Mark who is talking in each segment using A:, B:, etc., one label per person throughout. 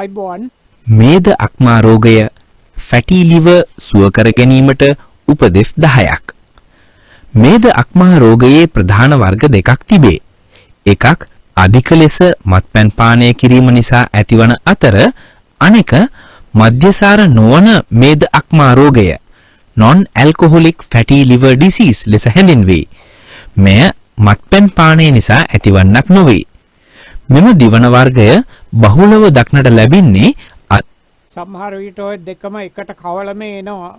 A: අයිබෝන්
B: මේද අක්මා රෝගය fatty lever සුව කර ගැනීමට උපදෙස් 10ක්. මේද අක්මා රෝගයේ ප්‍රධාන වර්ග දෙකක් තිබේ. එකක් අධික ලෙස මත්පැන් පානය කිරීම නිසා ඇතිවන අතර අනෙක මධ්‍යසාර නොවන මේද අක්මා රෝගය non alcoholic fatty liver disease ලෙස හැඳින්වේ. මෙය මත්පැන් පානය නිසා ඇතිවන්නක් නොවේ. මෙම දිවන වර්ගය බහුලව දක්නට ලැබෙන්නේ
A: සමහර විට ඔය දෙකම එකට කවලම එනවා.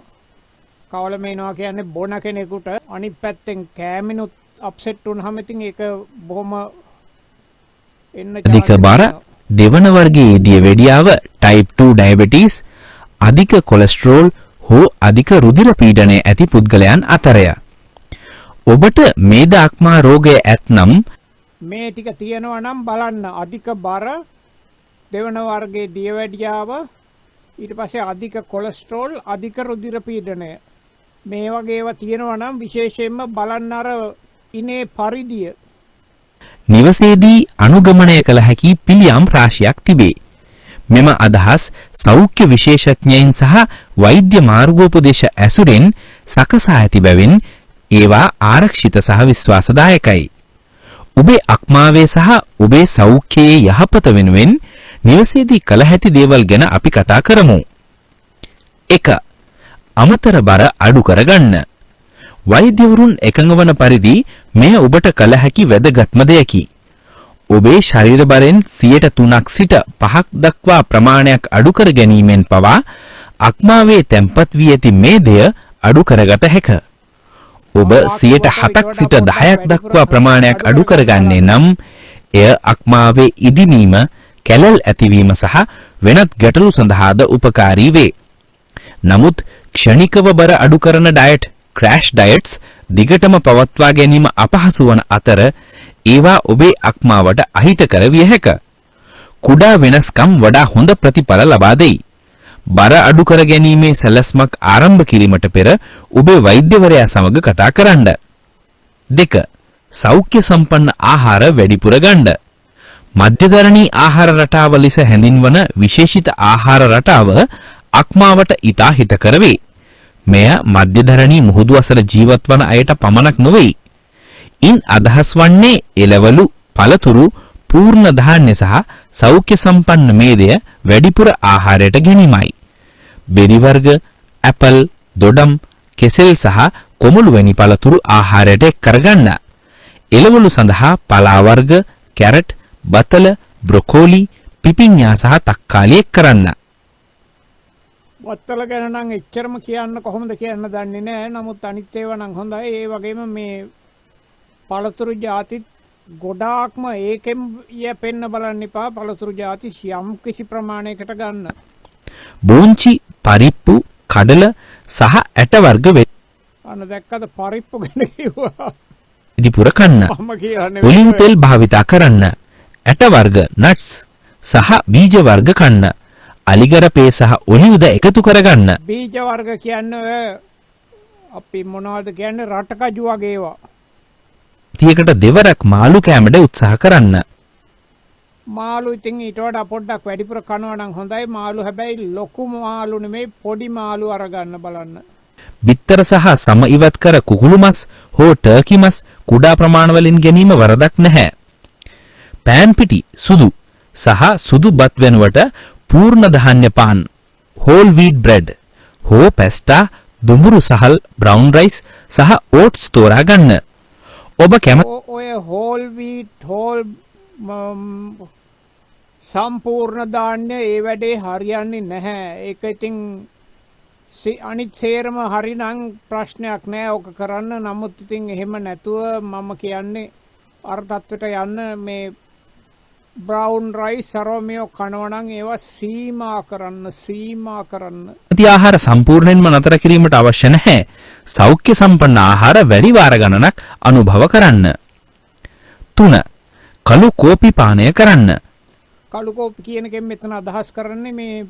A: කවලම එනවා කියන්නේ බොන කෙනෙකුට අනිත් පැත්තෙන් කෑමිනුත් අප්සෙට් වුනහම ඉතින් ඒක බොහොම
B: අධික බර දෙවන වර්ගයේ දියවැඩියාව type 2 diabetes අධික කොලෙස්ටරෝල් හෝ අධික රුධිර පීඩනය ඇති පුද්ගලයන් අතරය. ඔබට මේද අක්මා රෝගය ඇතනම්
A: මේ ටික තියෙනවා නම් බලන්න අධික බර දෙවන වර්ගයේ දියවැඩියාව ඊට පස්සේ අධික කොලෙස්ටරෝල් අධික රුධිර පීඩනය මේ වගේ ඒවා තියෙනවා නම් විශේෂයෙන්ම බලන්න අර ඉනේ පරිදිය
B: නිවසේදී අනුගමනය කළ හැකි පිළියම් රාශියක් තිබේ. මෙම අදහස් සෞඛ්‍ය විශේෂඥයින් සහ වෛද්‍ය මාර්ගෝපදේශ ඇසුරෙන් සකසා ඇති බැවින් ඒවා ආරක්ෂිත සහ විශ්වාසදායකයි. ඔබේ අක්මාවේ සහ ඔබේ සෞඛ්‍යයේ යහපත වෙනුවෙන් නිවසේදී කළ හැකි දේවල් ගැන අපි කතා කරමු. 1. අමතර බර අඩු කරගන්න. වෛද්‍යවරුන් එකඟ වන පරිදි මෙය ඔබට කළ හැකි වැදගත්ම දෙයකි. ඔබේ ශරීර බරෙන් 3%ක් සිට 5ක් දක්වා ප්‍රමාණයක් අඩු කර ගැනීමෙන් පවා අක්මාවේ තැන්පත් වී ඇති මේදය අඩු කරගත හැක. ඔබ 7%ක් සිට 10ක් දක්වා ප්‍රමාණයක් අඩු කරගන්නේ නම් එය අක්මාවේ ඉදිමීම, කැලල් ඇතිවීම සහ වෙනත් ගැටලු සඳහාද උපකාරී වේ. නමුත් ක්ෂණිකව බර අඩු කරන ඩයට් ක්‍රෑෂ් ඩයට්ස් දිගටම පවත්වා ගැනීම අපහසු වන අතර ඒවා ඔබේ අක්මාවට අහිතකර විය හැක. කුඩා වෙනස්කම් වඩා හොඳ ප්‍රතිඵල ලබා දෙයි. බර අඩු කර ගැනීමේ සැලැස්මක් ආරම්භ කිරීමට පෙර ඔබේ වෛද්‍යවරයා සමග කතා කරන්න. 2. සෞඛ්‍ය සම්පන්න ආහාර වැඩිපුර ගන්න. මධ්‍යධරණී ආහාර රටාව ලෙස හැඳින්වන විශේෂිත ආහාර රටාව අක්මාවට ඉතා හිතකර වේ. මෙය මධ්‍යධරණී මුහුදු අසල ජීවත් වන අයට පමණක් නොවේ. ඉන් අදහස් වන්නේ එළවලු, පළතුරු, පූර්ණ ධාන්‍ය සහ සෞඛ්‍ය සම්පන්න මේදය වැඩිපුර ආහාරයට ගැනීමයි. බෙරි වර්ග, ඇපල්, දොඩම්, කෙසෙල් සහ කොමුළු වැනි පළතුරු ආහාරයට එක් කරගන්න. එළවලු සඳහා පලා වර්ග, කැරට්, බතල, බ්‍රොකෝලි, පිපිඤ්ඤා සහ තක්කාලි එක් කරන්න.
A: වත්තල ගැන නම් එච්චරම කියන්න කොහොමද කියන්න දන්නේ නැහැ. නමුත් අනිත් ඒවා නම් හොඳයි. ඒ වගේම මේ පළතුරු ಜಾති ගොඩාක්ම ඒකෙන් යැපෙන්න බලන්න එපා. පළතුරු ಜಾති යම් කිසි ප්‍රමාණයකට ගන්න.
B: බෝංචි, පරිප්පු, කඩල සහ ඇට වර්ග වේ.
A: අන්න දැක්කද පරිප්පු ගැන කිව්වා.
B: ඉදිපුර කන්න. ඔලිව් තෙල් භාවිතා කරන්න. ඇට වර්ග, නට්ස් සහ බීජ වර්ග කන්න. අලිගරපේ සහ ඔලිව්ද එකතු කරගන්න.
A: බීජ වර්ග කියන්නේ අපි මොනවද කියන්නේ රටකජු වගේ ඒවා.
B: තියකට දෙවරක් මාළු කෑමට උත්සාහ කරන්න.
A: මාළු ඉතින් ඊට වඩා පොඩ්ඩක් වැඩිපුර කනවා නම් හොඳයි. මාළු හැබැයි ලොකු මාළු නෙමෙයි පොඩි මාළු අරගන්න බලන්න.
B: බිත්තර සහ සම ඉවත් කර කුකුළු මස් හෝ ටර්කි මස් කුඩා ප්‍රමාණවලින් ගැනීම වරදක් නැහැ. පෑන් පිටි සුදු සහ සුදු බත් වෙනුවට පූර්ණ ධාන්‍ය පාන්, හෝල් වීට් බ්‍රෙඩ් හෝ පැස්ටා, දුඹුරු සහල්, බ්‍රවුන් රයිස් සහ ඕට්ස් තෝරා ගන්න. ඔබ
A: ඔය හෝල් වීට් සම්පූර්ණ ධාන්‍ය ඒ වැඩේ හරියන්නේ නැහැ. ඒක ඉතින් අනිත් සේරම හරිනම් ප්‍රශ්නයක් නෑ ඕක කරන්න. නමුත් ඉතින් එහෙම නැතුව මම කියන්නේ අර තත්ත්වයට යන්න මේ බ්‍රවුන් රයිස් සරෝමියෝ කනවනම් ඒවා සීමා කරන්න.
B: ආහාර සම්පූර්ණයෙන්ම නතර කිරීමට අවශ්‍ය නැහැ. සෞඛ්‍ය සම්පන්න ආහාර වැඩි වාර ගණනක් අනුභව කරන්න. 3. කළු කෝපි පානය කරන්න.
A: කළු කෝපි කියන එකෙන් මෙතන අදහස් කරන්නේ මේ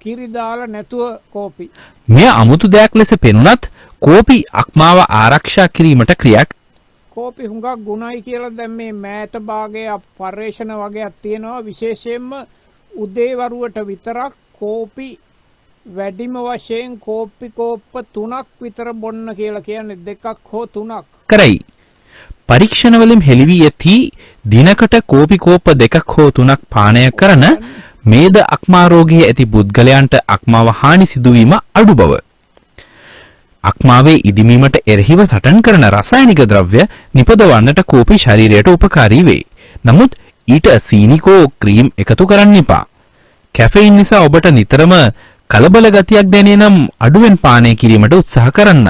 A: කිරි දාලා නැතුව කෝපි.
B: මෙය අමුතු දෙයක් ලෙස පෙනුනත් කෝපි අක්මාව ආරක්ෂා කිරීමට ක්‍රියාවක්.
A: කෝපි හුඟක් ගුණයි කියලා දැන් මේ මෑත භාගයේ පර්යේෂණ වගේක් තියෙනවා. විශේෂයෙන්ම උදේවරුවට විතරක් කෝපි වැඩිම වශයෙන් කෝපි කෝප්ප 3ක් විතර බොන්න කියලා කියන්නේ 2ක් හෝ 3ක්
B: කරයි. පරීක්ෂණවලින් හෙළි වී ඇති දිනකට කෝපි කෝප්ප 2ක් හෝ 3ක් පානය කරන මේද අක්මා රෝගයේ ඇති පුද්ගලයන්ට අක්මාව හානි සිදුවීම අඩු බව. අක්මාවේ ඉදිමීමට එරෙහිව සටන් කරන රසායනික ද්‍රව්‍ය නිපදවන්නට කෝපි ශරීරයට උපකාරී වේ. නමුත් ඊට සීනිකෝ ක්‍රීම් එකතු කරන්න එපා. කැෆෙයින් නිසා ඔබට නිතරම කලබල ගතියක් දැනේ නම් අඩුවෙන් පානය කිරීමට උත්සාහ කරන්න.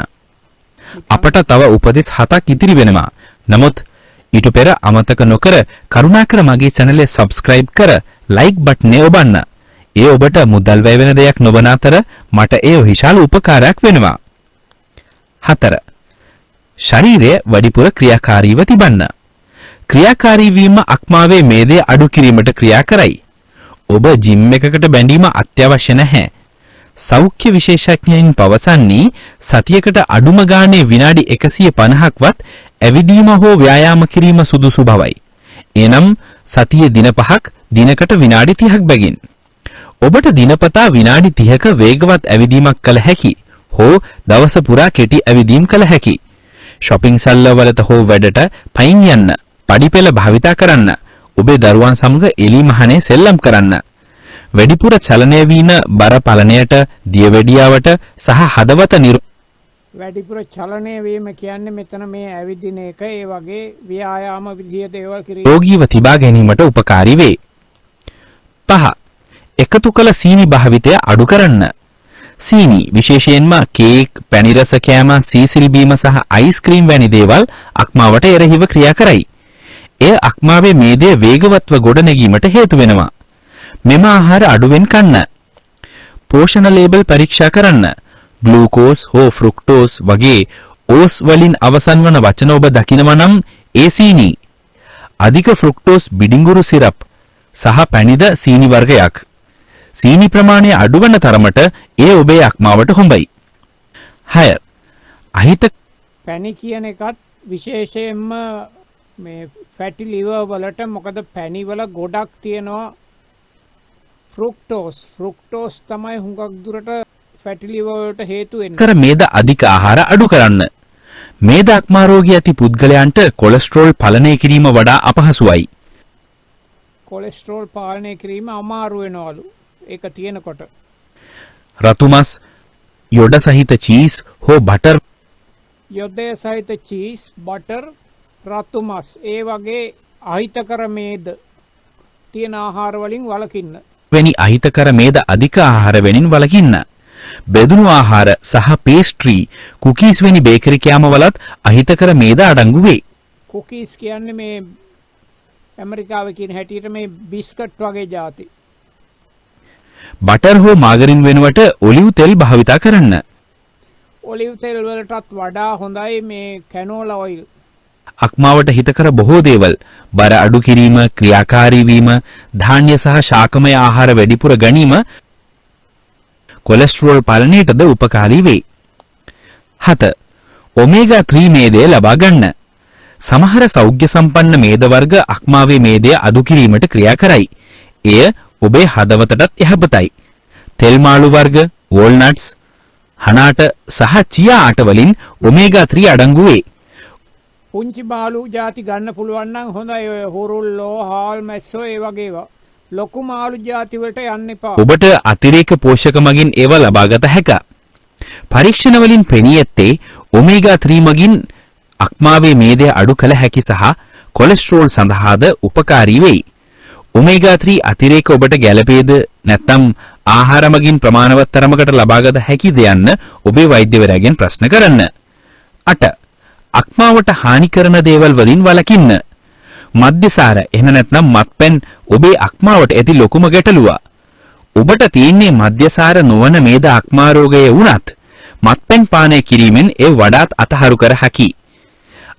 B: අපට තව උපදෙස් 7ක් ඉතිරි වෙනවා. නමුත් ඊට පෙර අමතක නොකර කරුණාකර මගේ channel එක subscribe කර like බට්නේ ඔබන්න. ඒ ඔබට මුදල් වැය වෙන දෙයක් නොවන අතර මට ඒ විශාල උපකාරයක් වෙනවා. 4. ශරීරය වැඩිපුර ක්‍රියාකාරීව තිබන්න. ක්‍රියාකාරී වීම අක්මාවේ මේදය අඩු කිරීමට ක්‍රියා කරයි. ඔබ ජිම් එකකට බැඳීම අත්‍යවශ්‍ය නැහැ. සෞඛ්‍ය විශේෂඥයින් පවසන්නේ සතියකට අඩුම ගානේ විනාඩි 150ක්වත් ඇවිදීම හෝ ව්‍යායාම කිරීම සුදුසු බවයි. එනම් සතියේ දින 5ක් දිනකට විනාඩි 30ක් බැගින්. ඔබට දිනපතා විනාඩි 30ක වේගවත් ඇවිදීමක් කළ හැකි හෝ දවස පුරා කෙටි ඇවිදීම් කළ හැකි. shopping සල්ලවලට හෝ වැඩට පයින් යන්න, පඩිපෙළ භාවිතා කරන්න, ඔබේ දරුවන් සමග එලි මහනේ සෙල්ලම් කරන්න. වැඩිපුර චලනය වීන බර පලනයට, දියවැඩියාවට සහ හදවත
A: වැඩිපුර චලනය වීම කියන්නේ මෙතන මේ ඇවිදින එක ඒ වගේ ව්‍යායාම විදිය දේවල් කිරීම
B: රෝගීව තිබා ගැනීමට උපකාරී වේ. 5. එකතු කළ සීනි භාවිතය අඩු කරන්න. සීනි විශේෂයෙන්ම කේක්, පැණි රස කෑම, සීසිල් බීම සහ අයිස්ක්‍රීම් වැනි දේවල් අක්මාවට එරෙහිව ක්‍රියා කරයි. එය අක්මාවේ මේදය වේගවත්ව ගොඩනැගීමට හේතු වෙනවා. මෙම ආහාර අඩුවෙන් කන්න. පෝෂණ ලේබල් පරීක්ෂා කරන්න. ග්ලූකෝස් හෝ ෆ්‍රුක්ටෝස් වගේ ඕස් වලින් අවසන් වන වචන ඔබ දකිනවා නම් ඒ සීනි. අධික ෆ්‍රුක්ටෝස් බිඩිඟුරු සිරප් සහ පැණිද සීනි වර්ගයක්. සීනි ප්‍රමාණය අඩු වන තරමට ඒ ඔබේ අක්මාවට හොඳයි. 6. අහිත
A: පැණි කියන එකත් විශේෂයෙන්ම මේ ෆැටි ලිවර් වලට මොකද පැණි වල ගොඩක් තියෙනවා ෆ්‍රුක්ටෝස් තමයි හුඟක් දුරට ෆැටි ලිවර් වලට හේතු වෙන්නේ.
B: කර මේද අධික ආහාර අඩු කරන්න. මේද අක්මා රෝගී ඇති පුද්ගලයන්ට කොලෙස්ටරෝල් පාලනය කිරීම වඩා අපහසුයි.
A: කොලෙස්ටරෝල් පාලනය කිරීම අමාරු වෙනවලු. ඒක තියෙනකොට
B: රතු මස්, යොඩ සහිත චීස් හෝ බටර්,
A: යොදය සහිත චීස්, බටර්, රතු මස් ඒ වගේ අහිතකර මේද තියෙන ආහාර වලින් වළකින්න.
B: වැනි අහිතකර මේද අධික ආහාර වෙනින් වළකින්න. බෙදුණු ආහාර සහ පේස්ට්‍රී, කුකීස් වැනි බේකරි කෑම වලත් අහිතකර මේද අඩංගු වේ.
A: කුකීස් කියන්නේ මේ ඇමරිකාවේ කියන හැටියට මේ බිස්කට් වගේ જાති.
B: බටර් හෝ මාගරින් වෙනුවට ඔලිව් තෙල් භාවිතා කරන්න.
A: ඔලිව් තෙල් වලටත් වඩා හොඳයි මේ කැනෝලා ඔයිල්.
B: අක්මාවට හිතකර බොහෝ දේවල් බර අඩු කිරීම, ක්‍රියාකාරී වීම, ධාන්‍ය සහ ශාකමය ආහාර වැඩිපුර ගැනීම කොලෙස්ටරෝල් පාලනයටද උපකාරී වේ. 7. ඔමේගා 3 මේදය ලබා ගන්න. සමහර සෞඛ්‍ය සම්පන්න මේද වර්ග අක්මාවේ මේදය අඩු කිරීමට ක්‍රියා කරයි. එය ඔබේ හදවතටත් යහපතයි. තෙල් මාළු වර්ග, වෝල්නට්ස්, හනාට සහ චියා ආට වලින් ඔමේගා 3 අඩංගු වේ.
A: පුංචි මාළු ಜಾති ගන්න පුළුවන් නම් හොඳයි. ඔය හුරුල්ලෝ, හාල් මැස්සෝ ඒ වගේ ඒවා. ලොකු මාළු ಜಾති වලට යන්න එපා.
B: ඔබට අතිරේක පෝෂක මගින් ඒවා ලබාගත හැකිය. පරීක්ෂණ වලින් පෙනී ඇත්තේ ඔමේගා 3 මගින් අක්මාවේ මේදය අඩු කළ හැකි සහ කොලෙස්ටරෝල් සඳහාද උපකාරී වෙයි. ඔමේගා 3 අතිරේක ඔබට ගැළපේද නැත්නම් ආහාර මගින් ප්‍රමාණවත් තරමකට ලබාගත හැකිද යන්න ඔබේ වෛද්‍යවරයාගෙන් ප්‍රශ්න කරන්න. 8. අක්මාවට හානි කරන දේවල් වලින් වළකින්න. මද්යසාර එහෙම නැත්නම් මත්පැන් ඔබේ අක්මාවට ඇති ලොකුම ගැටලුව. ඔබට තියෙන්නේ මද්යසාර නොවන මේද අක්මා රෝගය වුණත් මත්පැන් පානය කිරීමෙන් ඒ වඩාත් අතහරු කර හැකියි.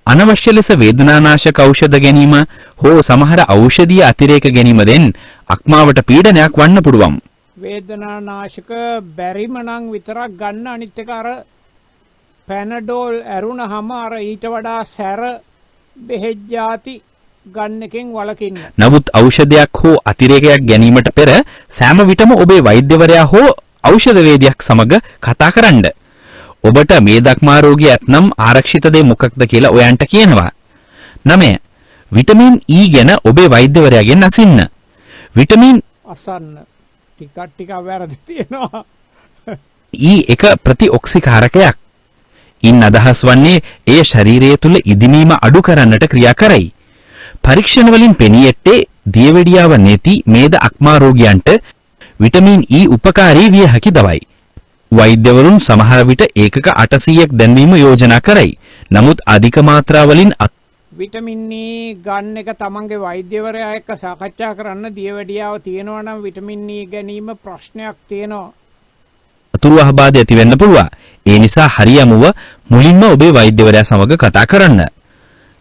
B: අනවශ්‍ය ලෙස වේදනානාශක ඖෂධ ගැනීම හෝ සමහර ඖෂධීය අතිරේක ගැනීමෙන් අක්මාවට පීඩනයක් වන්න පුළුවන්.
A: වේදනානාශක බැරිම නම් විතරක් ගන්න. අනිත් එක අර පැනඩෝල් ඇරුණාම අර ඊට වඩා සැර බෙහෙත් ಜಾති ගන්න එකෙන් වළකින්න.
B: නමුත් ඖෂධයක් හෝ අතිරේකයක් ගැනීමට පෙර සෑම විටම ඔබේ වෛද්‍යවරයා හෝ ඖෂධ වේදිකයෙක් සමග කතා කරන්න. ඔබට මේදක්මා රෝගය ඇතනම් ආරක්ෂිත දේ මොකක්ද කියලා ඔයන්ට කියනවා. 9. විටමින් E ගැන ඔබේ වෛද්‍යවරයාගෙන් අසින්න. විටමින්
A: අසන්න ටිකක් වැරදි තියෙනවා.
B: E එක ප්‍රතිඔක්සිකාරකයක්. ඉන් අදහස් වන්නේ එය ශරීරය තුල ඉදිමීම අඩු කරන්නට ක්‍රියා කරයි. පරීක්ෂණ වලින් පෙනී ඇත්තේ දියවැඩියාව නැති මේද අක්මා රෝගියන්ට විටමින් E උපකාරී විය හැකි බවයි. වෛද්‍යවරුන් සමහර විට ඒකක 800ක් දැන්වීම යෝජනා කරයි. නමුත් අධික මාත්‍රාවලින්
A: විටමින් E ගන්න එක තමන්ගේ වෛද්‍යවරයා එක්ක සාකච්ඡා කරන්න. දියවැඩියාව තියෙනවා නම් විටමින් E ගැනීම ප්‍රශ්නයක් තියෙනවා.
B: අතුරු අහබාධ ඇති වෙන්න පුළුවන්. ඒ නිසා හරියමුව මුලින්ම ඔබේ වෛද්‍යවරයා සමග කතා කරන්න.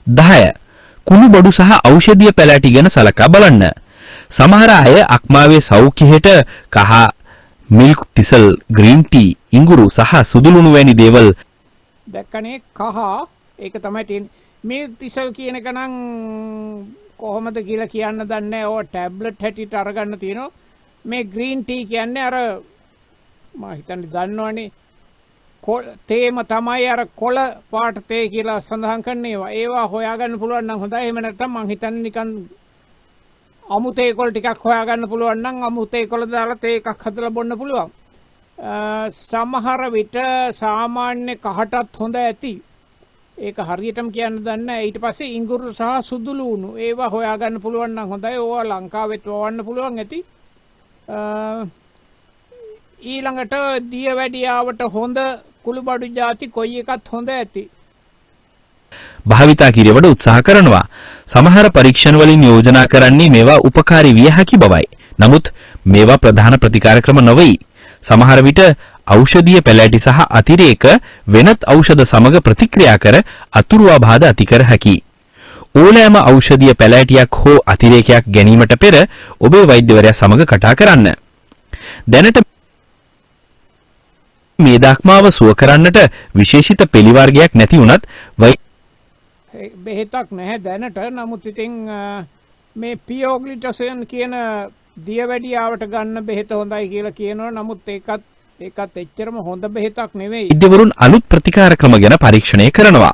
B: 10. කුණු බඩු සහ ඖෂධීය පැලෑටි ගැන සලකා බලන්න. සමහර අය අක්මාවේ සෞඛ්‍යයට කහ මිල්ක් තිසල් ග්‍රීන් ටී ඉඟුරු සහ සුදුලුණු වැනි දේවල්
A: දැක්කනේ කහ ඒක තමයි තියෙන්නේ. මේ තිසල් කියන එක නම් කොහොමද කියලා කියන්න දන්නේ නැහැ. ඕවා ටැබ්ලට් හැටියට අරගන්න තියෙනවා. මේ ග්‍රීන් ටී කියන්නේ අර මම හිතන්නේ දන්නවනේ තේම තමයි අර කොළ පාට තේ කියලා සඳහන් කරන ඒවා හොයාගන්න පුළුවන් නම් හොඳයි. එහෙම නැත්නම් මං හිතන්නේ නිකන් අමු තේ කොළ ටිකක් හොයාගන්න පුළුවන් නම් අමු තේ කොළ දාලා තේ එකක් හදලා බොන්න පුළුවන්. සමහර විට සාමාන්‍ය කහටත් හොඳ ඇති. ඒක හරියටම කියන්න දන්නේ නැහැ. ඊට පස්සේ ඉඟුරු සහ සුදුළු උණු ඒවා හොයාගන්න පුළුවන් නම් හොඳයි. ඕවා ලංකාවෙත් වවන්න පුළුවන් ඇති. ඊළඟට දියවැඩියාවට හොඳ කුළුබඩු ಜಾති කොයි එකත් හොඳ ඇති.
B: භාවිතා කිරීමට උත්සාහ කරනවා. සමහර පරීක්ෂණ වලින් යෝජනා කරන්නේ මේවා උපකාරී විය හැකි බවයි. නමුත් මේවා ප්‍රධාන ප්‍රතිකාර ක්‍රම නොවේ. සමහර විට ඖෂධීය පැලෑටි සහ අතිරේක වෙනත් ඖෂධ සමග ප්‍රතික්‍රියා කර අතුරු ආබාධ ඇති කර හැකියි. ඕනෑම ඖෂධීය පැලෑටියක් හෝ අතිරේකයක් ගැනීමට පෙර ඔබේ වෛද්‍යවරයා සමග කතා කරන්න. දැනට මේ දක්මාව සුව කරන්නට විශේෂිත පිළිවර්ගයක් නැති වුණත්
A: බෙහෙතක් නැහැ දැනට. නමුත් ඉතින් මේ පියෝග්ලිටොසන් කියන දියවැඩියාවට ගන්න බෙහෙත හොඳයි කියලා කියනවා. නමුත් ඒකත් එච්චරම හොඳ බෙහෙතක් නෙවෙයි.
B: වෛද්‍යවරුන් අලුත් ප්‍රතිකාර ක්‍රම ගැන පරීක්ෂණය කරනවා.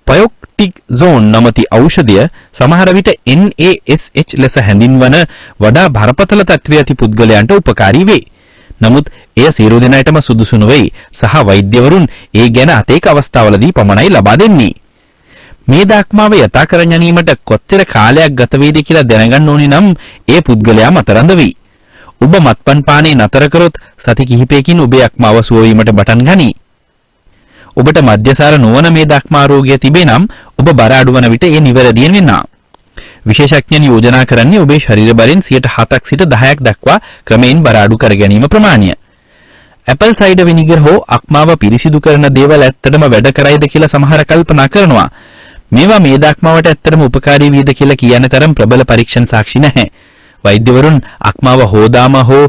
B: පයොක්ටික්සෝන් නමැති ඖෂධය සමහර විට NASH ලෙස හැඳින්වන වඩා බරපතල තත්ත්වයේ ඇති පුද්ගලයන්ට උපකාරී වේ. නමුත් එය සියලු දෙනාටම සුදුසු නොවේ සහ වෛද්‍යවරුන් ඒ ගැන අතේක අවස්ථාවලදී පමණයි ලබා දෙන්නේ. මේ දක්මාව යථා කර ගැනීමට කොච්චර කාලයක් ගත වේද කියලා දැනගන්න ඕනේ නම් ඒ පුද්ගලයා මතරඳ වෙයි. ඔබ මත්පැන් පානය නතර කරොත් සති කිහිපයකින් ඔබේ අක්මාව සුව වීමට පටන් ගනී. ඔබට මධ්‍යසාර නොවන මේ දක්මා රෝගය තිබේ නම් ඔබ බර අඩුවන විට ඒ නිවැරදියෙන් වෙනවා. විශේෂඥයන් යෝජනා කරන්නේ ඔබේ ශරීර බරෙන් 7% සිට 10ක් දක්වා ක්‍රමයෙන් බර අඩු කර ගැනීම ප්‍රමාණය. ඇපල් සයිඩර් විනිගර් හෝ අක්මාව පිරිසිදු කරන දේවල් ඇත්තටම වැඩ කරයිද කියලා සමහර කල්පනා කරනවා. මේවා මේ දක්මාවට ඇත්තටම උපකාරී වේද කියලා කියන තරම් ප්‍රබල පරීක්ෂණ සාක්ෂි නැහැ. වෛද්‍යවරුන් අක්මාව හෝදාම හෝ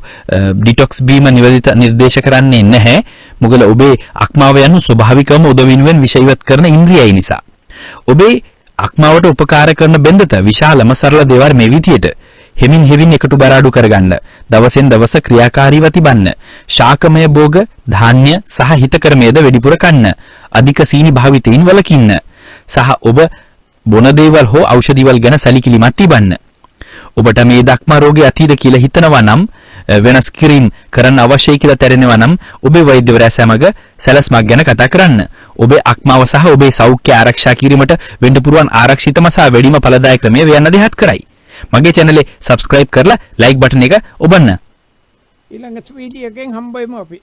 B: ඩිටොක්ස් බීම නිර්දේශ කරන්නේ නැහැ. මොකද ඔබේ අක්මාව යනු ස්වභාවිකවම උදවිනුවෙන් විෂ ඉවත් කරන ඉන්ද්‍රියයි නිසා. ඔබේ අක්මාවට උපකාර කරන බෙන්දත විශාලම සරල දේවල් මේ විදියට හෙමින් එකටු බර අඩු කරගන්න. දවසෙන් දවස ක්‍රියාකාරීව තිබන්න. ශාකමය භෝග, ධාන්‍ය සහ හිතකර මේද වැඩිපුර කන්න. අධික සීනි භාවිතයෙන් වළකින්න. සහ ඔබ බොන දේවල් හෝ ඖෂධිවල් ගැන සැලකිලිමත් තිබන්න. ඔබට මේ දක්මා රෝගය ඇතිද කියලා හිතනවා නම් වෙනස් කිරීම කරන්න අවශ්‍යයි කියලා තැරෙනවා නම් ඔබේ වෛද්‍යවරයා සමග සැලැස්මක් ගැන කතා කරන්න. ඔබේ අක්මාව සහ ඔබේ සෞඛ්‍ය ආරක්ෂා කිරීමට වෙන්න පුරුවන් ආරක්ෂිතම සහ වැඩිම ඵලදායක ක්‍රමය වෙන්න දෙහත් කරයි. මගේ channel එක subscribe කරලා like button එක ඔබන්න.
A: ඊළඟ වීඩියෝ එකෙන් හම්බෙමු අපි.